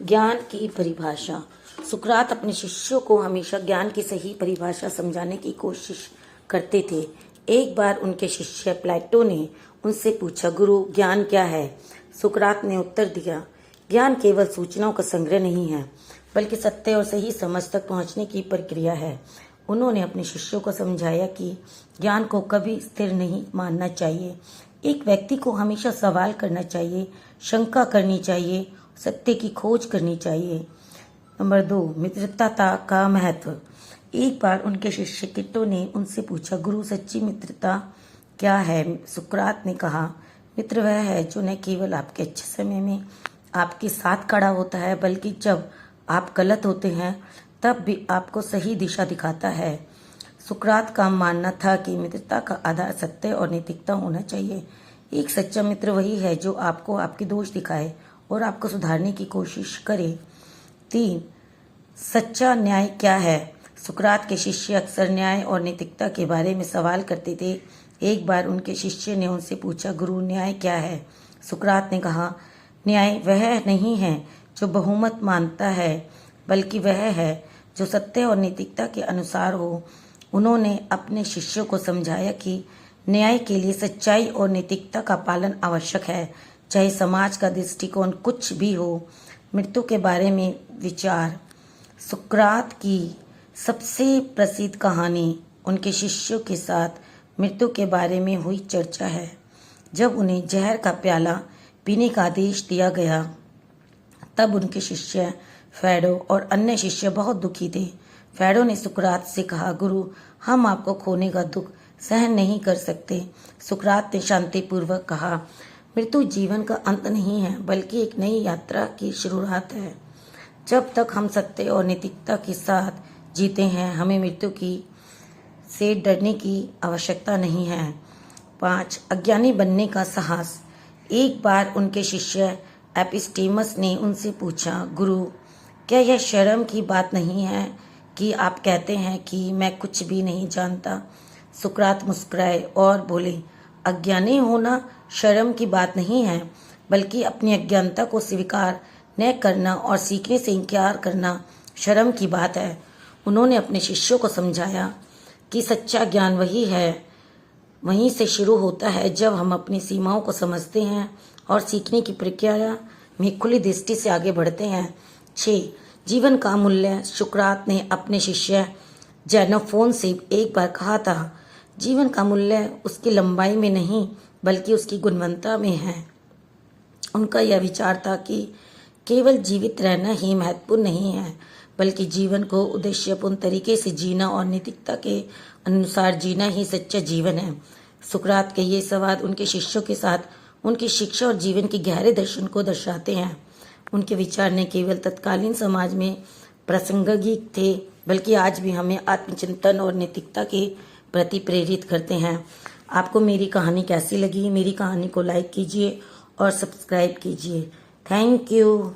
ज्ञान की परिभाषा। सुकरात अपने शिष्यों को हमेशा ज्ञान की सही परिभाषा समझाने की कोशिश करते थे। एक बार उनके शिष्य प्लेटो ने उनसे पूछा, गुरु ज्ञान क्या है? सुकरात ने उत्तर दिया, ज्ञान केवल सूचनाओं का संग्रह नहीं है, बल्कि सत्य और सही समझ तक पहुंचने की प्रक्रिया है। उन्होंने अपने शिष्यों को समझाया कि ज्ञान को कभी स्थिर नहीं मानना चाहिए। एक व्यक्ति को हमेशा सवाल करना चाहिए, शंका करनी चाहिए, सत्य की खोज करनी चाहिए। नंबर 2, मित्रता का महत्व। एक बार उनके शिष्य किट्टो ने उनसे पूछा, गुरु सच्ची मित्रता क्या है? सुकरात ने कहा, मित्र वह है जो न केवल आपके अच्छे समय में आपके साथ खड़ा होता है, बल्कि जब आप गलत होते हैं तब भी आपको सही दिशा दिखाता है। सुकरात का मानना था कि मित्रता का आधार सत्य और नैतिकता होना चाहिए। एक सच्चा मित्र वही है जो आपको आपके दोष दिखाए और आपको सुधारने की कोशिश करे। 3, सच्चा न्याय क्या है? सुकरात के शिष्य अक्सर न्याय और नैतिकता के बारे में सवाल करते थे। एक बार उनके शिष्य ने उनसे पूछा, गुरु न्याय क्या है? सुकरात ने कहा, न्याय वह नहीं है जो बहुमत मानता है, बल्कि वह है जो सत्य और नैतिकता के अनुसार हो। उन्होंने अपने शिष्यों को समझाया कि न्याय के लिए सच्चाई और नैतिकता का पालन आवश्यक है, चाहे समाज का दृष्टिकोण कुछ भी हो। मृत्यु के बारे में विचार। सुकरात की सबसे प्रसिद्ध कहानी उनके शिष्यों के साथ मृत्यु के बारे में हुई चर्चा है। जब उन्हें जहर का प्याला पीने का आदेश दिया गया, तब उनके शिष्य फेडो और अन्य शिष्य बहुत दुखी थे। फेडो ने सुकरात से कहा, गुरु हम आपको खोने का दुख सहन नहीं कर सकते। सुकरात ने शांतिपूर्वक कहा, मृत्यु जीवन का अंत नहीं है, बल्कि एक नई यात्रा की शुरुआत है। जब तक हम सत्य और नैतिकता के साथ जीते हैं, हमें मृत्यु की से डरने की आवश्यकता नहीं है। 5, अज्ञानी बनने का साहस। एक बार उनके शिष्य एपिस्टेमस ने उनसे पूछा, गुरु क्या यह शर्म की बात नहीं है कि आप कहते हैं कि मैं कुछ भी नहीं जानता? सुकरात मुस्कुराए और बोले, अज्ञानी होना शर्म की बात नहीं है, बल्कि अपनी अज्ञानता को स्वीकार न करना और सीखने से इनकार करना शर्म की बात है। उन्होंने अपने शिष्यों को समझाया कि सच्चा ज्ञान वहीं से शुरू होता है जब हम अपनी सीमाओं को समझते हैं और सीखने की प्रक्रिया में खुली दृष्टि से आगे बढ़ते हैं। 6, जीवन का मूल्य। सुकरात ने अपने शिष्य जेनोफोन से एक बार कहा था, जीवन का मूल्य उसकी लंबाई में नहीं, बल्कि उसकी गुणवत्ता में है। उनका यह विचार था कि केवल जीवित रहना ही महत्वपूर्ण नहीं है, बल्कि जीवन को उद्देश्यपूर्ण तरीके से जीना और नैतिकता के अनुसार जीना ही सच्चा जीवन है। सुकरात के ये संवाद उनके शिष्यों के साथ उनकी शिक्षा और जीवन के गहरे दर्शन को दर्शाते हैं। उनके विचार न केवल तत्कालीन समाज में प्रासंगिक थे, बल्कि आज भी हमें आत्मचिंतन और नैतिकता के प्रति प्रेरित करते हैं। आपको मेरी कहानी कैसी लगी? मेरी कहानी को लाइक कीजिए और सब्सक्राइब कीजिए। Thank you.